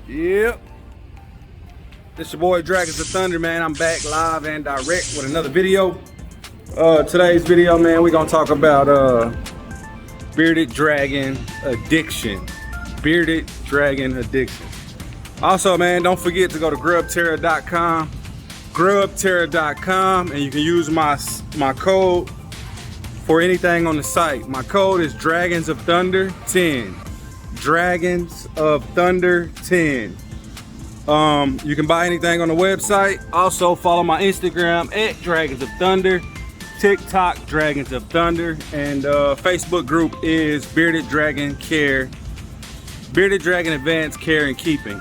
Yep. It's your boy Dragons of Thunder, man. I'm back live and direct with another video. Today's video, man, we're gonna talk about bearded dragon addiction. Bearded dragon addiction. Also, man, don't forget to go to Grubterra.com. Grubterra.com, and you can use my code for anything on the site. My code is Dragons of Thunder 10. Dragons of Thunder 10. You can buy anything on the website. Also follow my Instagram at Dragons of Thunder, TikTok Dragons of Thunder, and Facebook group is Bearded Dragon Care, Bearded Dragon Advanced Care and Keeping.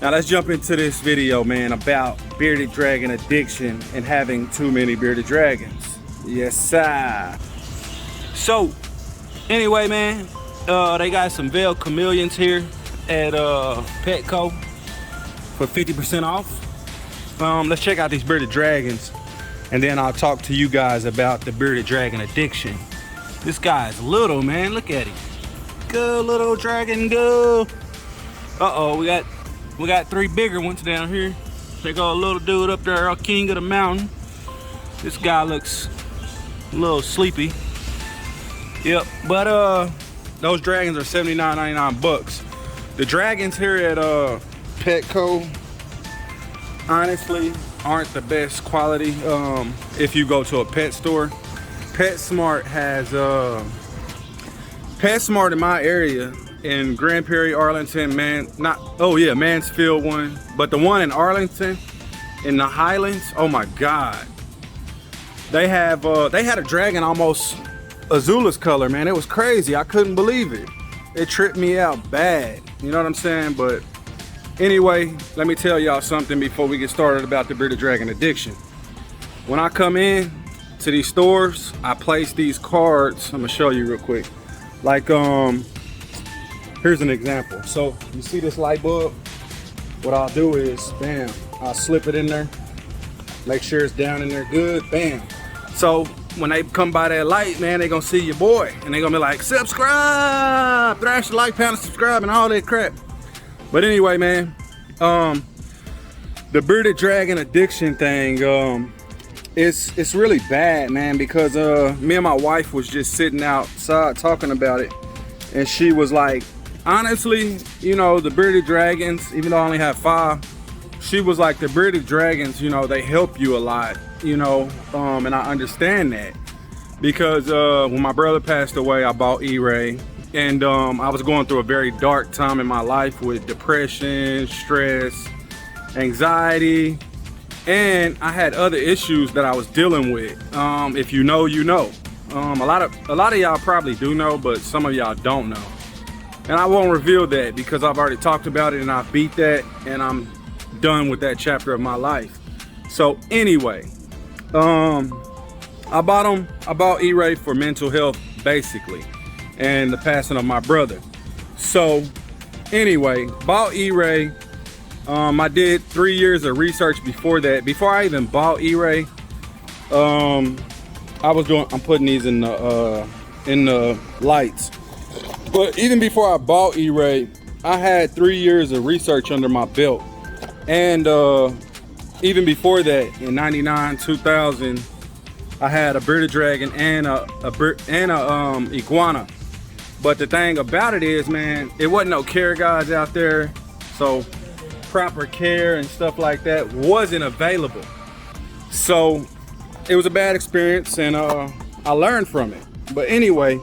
Now let's jump into this video, man, about bearded dragon addiction and having too many bearded dragons. Yes, sir. So, anyway, man, they got some veiled chameleons here at Petco for 50% off. Let's check out these bearded dragons, and then I'll talk to you guys about the bearded dragon addiction. This guy is little, man. Look at him. Go, little dragon, go. Uh-oh, we got three bigger ones down here. They got a little dude up there, our king of the mountain. This guy looks a little sleepy. Yep, but those dragons are $79.99 bucks. The dragons here at Petco honestly aren't the best quality. If you go to a pet store, PetSmart has PetSmart in my area in Grand Prairie, Arlington, Mansfield one, but the one in Arlington in the Highlands, oh my God. They had a dragon almost Azula's color, man. It was crazy. I couldn't believe it. It tripped me out bad. You know what I'm saying? But anyway, let me tell y'all something before we get started about the bearded dragon addiction. When I come in to these stores, I place these cards. I'm gonna show you real quick. Like, here's an example. So you see this light bulb? What I'll do is, bam, I'll slip it in there. Make sure it's down in there good, bam. So when they come by that light, man, they gonna see your boy, and they gonna be like, subscribe, thrash the like, pound, subscribe, and all that crap. But anyway, man, the bearded dragon addiction thing, it's really bad, man, because me and my wife was just sitting outside talking about it, and she was like, honestly, you know, the bearded dragons, even though I only have 5, she was like, the bearded dragons, you know, they help you a lot, you know, and I understand that, because when my brother passed away, I bought E-Ray, and I was going through a very dark time in my life with depression, stress, anxiety, and I had other issues that I was dealing with. If you know, you know. A lot of y'all probably do know, but some of y'all don't know. And I won't reveal that because I've already talked about it and I beat that, and I'm done with that chapter of my life. So anyway, I bought E-Ray for mental health, basically, and the passing of my brother. So anyway, bought E-Ray. I did 3 years of research before that. Before I even bought E-Ray, I'm putting these in the lights. But even before I bought E-Ray, I had 3 years of research under my belt. And even before that, in 99, 2000, I had a bearded dragon and a iguana. But the thing about it is, man, it wasn't no care guides out there. So proper care and stuff like that wasn't available. So it was a bad experience, and I learned from it. But anyway,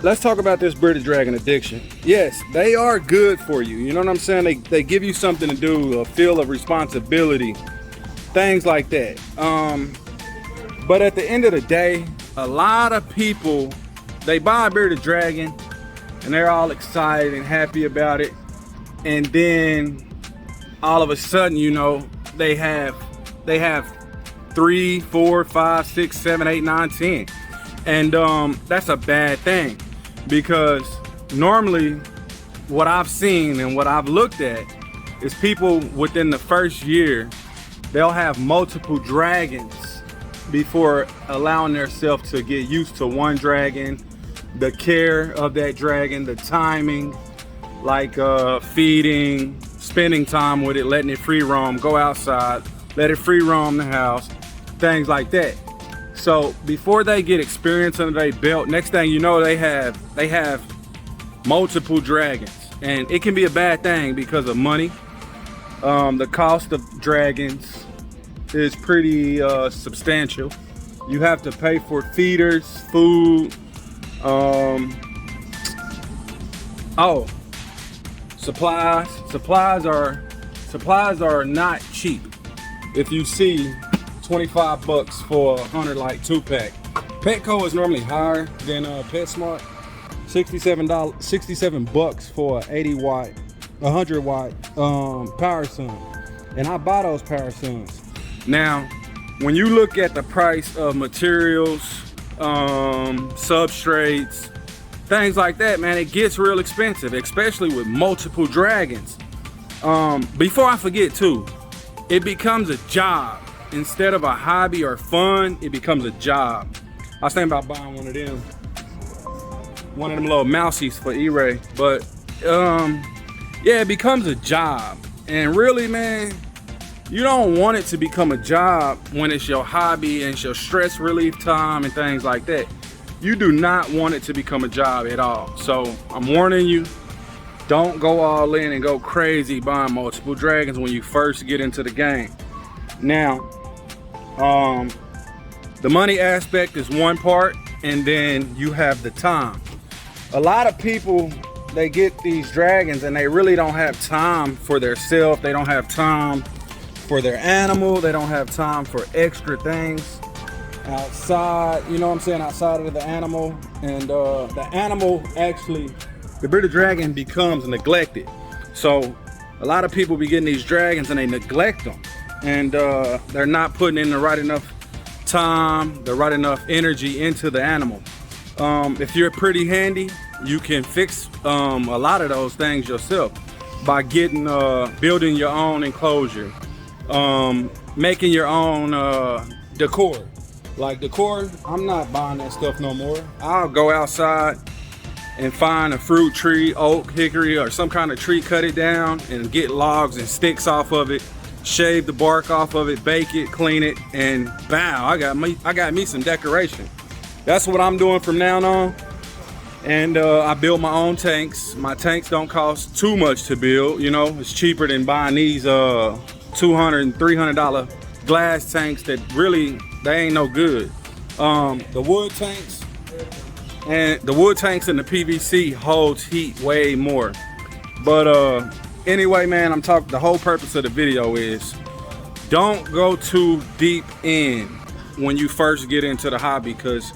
let's talk about this bearded dragon addiction. Yes, they are good for you. You know what I'm saying? They give you something to do, a feel of responsibility, things like that. But at the end of the day, a lot of people, they buy a bearded dragon and they're all excited and happy about it. And then all of a sudden, you know, they have 3, 4, 5, 6, 7, 8, 9, 10. And that's a bad thing, because normally what I've seen and what I've looked at is people within the first year, they'll have multiple dragons before allowing themselves to get used to one dragon, the care of that dragon, the timing, like feeding, spending time with it, letting it free roam, go outside, let it free roam the house, things like that. So before they get experience under their belt, next thing you know, they have multiple dragons, and it can be a bad thing because of money. The cost of dragons is pretty substantial. You have to pay for feeders, food, supplies. Supplies are not cheap. If you see 25 bucks for 100 like 2-pack. Petco is normally higher than PetSmart. $67 bucks for 80 watt, 100 watt Power Sun, and I buy those Power Suns. Now, when you look at the price of materials, substrates, things like that, man, it gets real expensive, especially with multiple dragons. Before I forget too, it becomes a job. Instead of a hobby or fun, it becomes a job. I was thinking about buying one of them little mousies for E-Ray, but yeah, it becomes a job. And really, man, you don't want it to become a job when it's your hobby and it's your stress relief time and things like that. You do not want it to become a job at all. So I'm warning you, don't go all in and go crazy buying multiple dragons when you first get into the game. Now, the money aspect is one part, and then you have the time. A lot of people, they get these dragons and they really don't have time for their self. They don't have time for their animal. They don't have time for extra things outside, you know what I'm saying, outside of the animal. And the animal actually, the bearded dragon becomes neglected. So a lot of people be getting these dragons and they neglect them. And they're not putting in the right enough time, the right enough energy into the animal. If you're pretty handy, you can fix a lot of those things yourself by getting building your own enclosure, making your own decor. Like decor, I'm not buying that stuff no more. I'll go outside and find a fruit tree, oak, hickory, or some kind of tree, cut it down and get logs and sticks off of it, shave the bark off of it, bake it, clean it, and bow, I got me some decoration. That's what I'm doing from now on. And I build my own tanks. My tanks don't cost too much to build, you know. It's cheaper than buying these $200 and $300 glass tanks that really, they ain't no good. The wood tanks and the PVC holds heat way more. But anyway, man, the whole purpose of the video is don't go too deep in when you first get into the hobby, because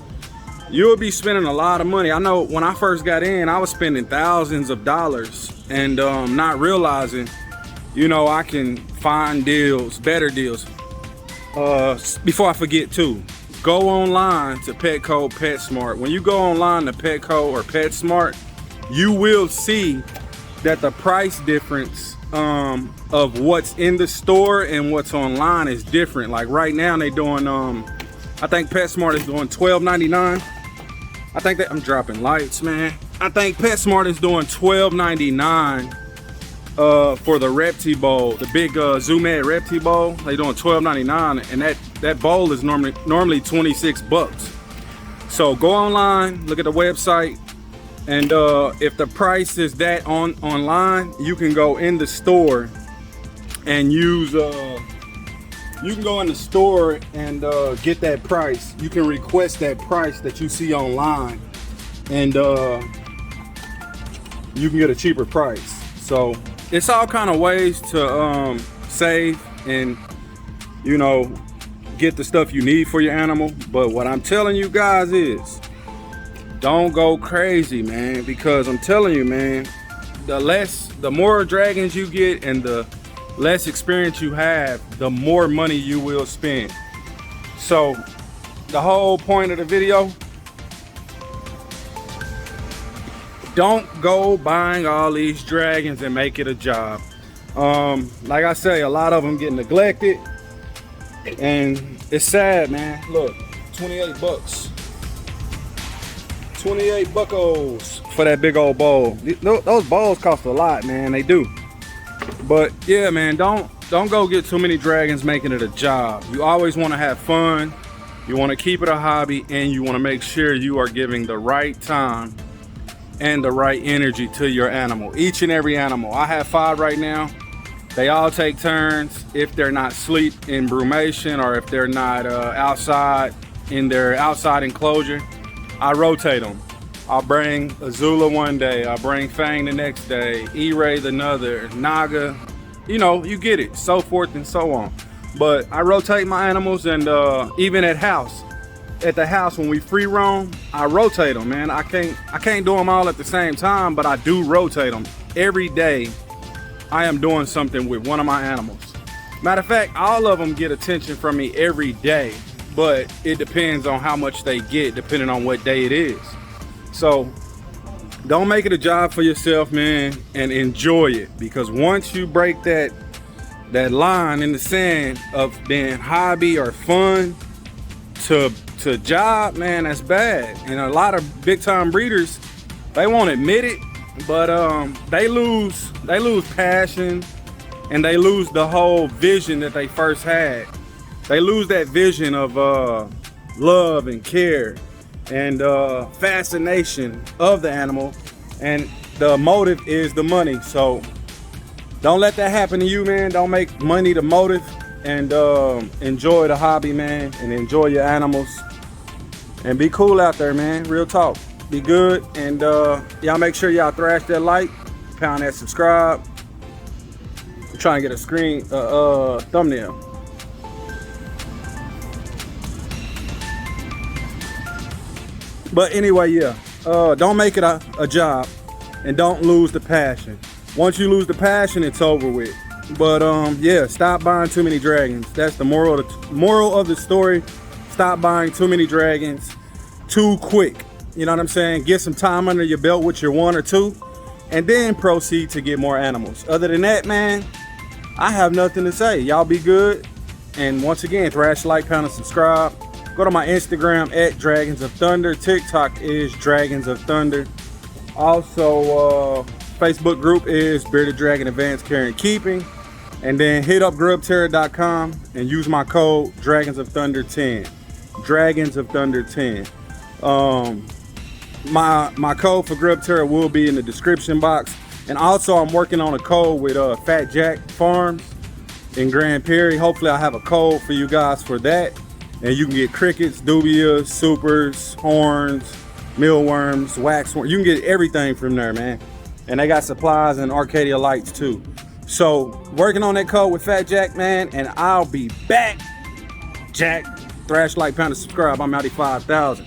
you'll be spending a lot of money. I know when I first got in, I was spending thousands of dollars and not realizing, you know, I can find deals, better deals. Before I forget too, go online to Petco, PetSmart. When you go online to Petco or PetSmart, you will see that the price difference of what's in the store and what's online is different. Like right now they doing I think PetSmart is doing $12.99. I think that I'm dropping lights, man. I think PetSmart is doing $12.99 for the Repti bowl, the big Zoom Ed Repti bowl. They doing $12.99, and that bowl is normally 26 bucks. So go online, look at the website, and if the price is that online, you can go in the store and use you can go in the store and get that price. You can request that price that you see online, and you can get a cheaper price. So it's all kind of ways to save and, you know, get the stuff you need for your animal. But what I'm telling you guys is, don't go crazy, man, because I'm telling you, man, the more dragons you get and the less experience you have, the more money you will spend. So the whole point of the video, don't go buying all these dragons and make it a job. Like I say, a lot of them get neglected, and it's sad, man. Look, 28 bucks. 28 buckos for that big old bowl. Those bowls cost a lot, man. They do. But yeah, man, don't go get too many dragons making it a job. You always want to have fun. You want to keep it a hobby, and you want to make sure you are giving the right time and the right energy to your animal. Each and every animal. I have 5 right now. They all take turns. If they're not asleep in brumation, or if they're not outside in their outside enclosure, I rotate them. I'll bring Azula one day, I'll bring Fang the next day, E-Ray the another, Naga, you know, you get it, so forth and so on. But I rotate my animals, and even at the house when we free roam, I rotate them, man. I can't do them all at the same time, but I do rotate them. Every day I am doing something with one of my animals. Matter of fact, all of them get attention from me every day, but it depends on how much they get, depending on what day it is. So don't make it a job for yourself, man, and enjoy it, because once you break that line in the sand of being hobby or fun to job, man, that's bad. And a lot of big time breeders, they won't admit it, but they lose passion, and they lose the whole vision that they first had. They lose that vision of love and care and fascination of the animal, and the motive is the money. So don't let that happen to you, man. Don't make money the motive, and enjoy the hobby, man, and enjoy your animals, and be cool out there, man. Real talk. Be good, and y'all make sure y'all thrash that like, pound that subscribe. I'm trying to get a thumbnail. But anyway, yeah, don't make it a job, and don't lose the passion. Once you lose the passion, it's over with. But yeah, stop buying too many dragons. That's the moral of the story. Stop buying too many dragons too quick. You know what I'm saying? Get some time under your belt with your 1 or 2, and then proceed to get more animals. Other than that, man, I have nothing to say. Y'all be good. And once again, thrash, like, pound, and subscribe. Go to my Instagram at Dragons of Thunder. TikTok is Dragons of Thunder. Also, Facebook group is Bearded Dragon Advanced Care and Keeping. And then hit up Grubterra.com and use my code Dragons of Thunder 10. Dragons of Thunder 10. My code for Grubterra will be in the description box. And also, I'm working on a code with Fat Jack Farms in Grand Prairie. Hopefully, I have a code for you guys for that. And you can get crickets, dubias, supers, horns, mealworms, waxworms. You can get everything from there, man. And they got supplies and Arcadia lights too. So working on that code with Fat Jack, man, and I'll be back. Jack, thrash, like, pound, and subscribe. I'm Outie 5000.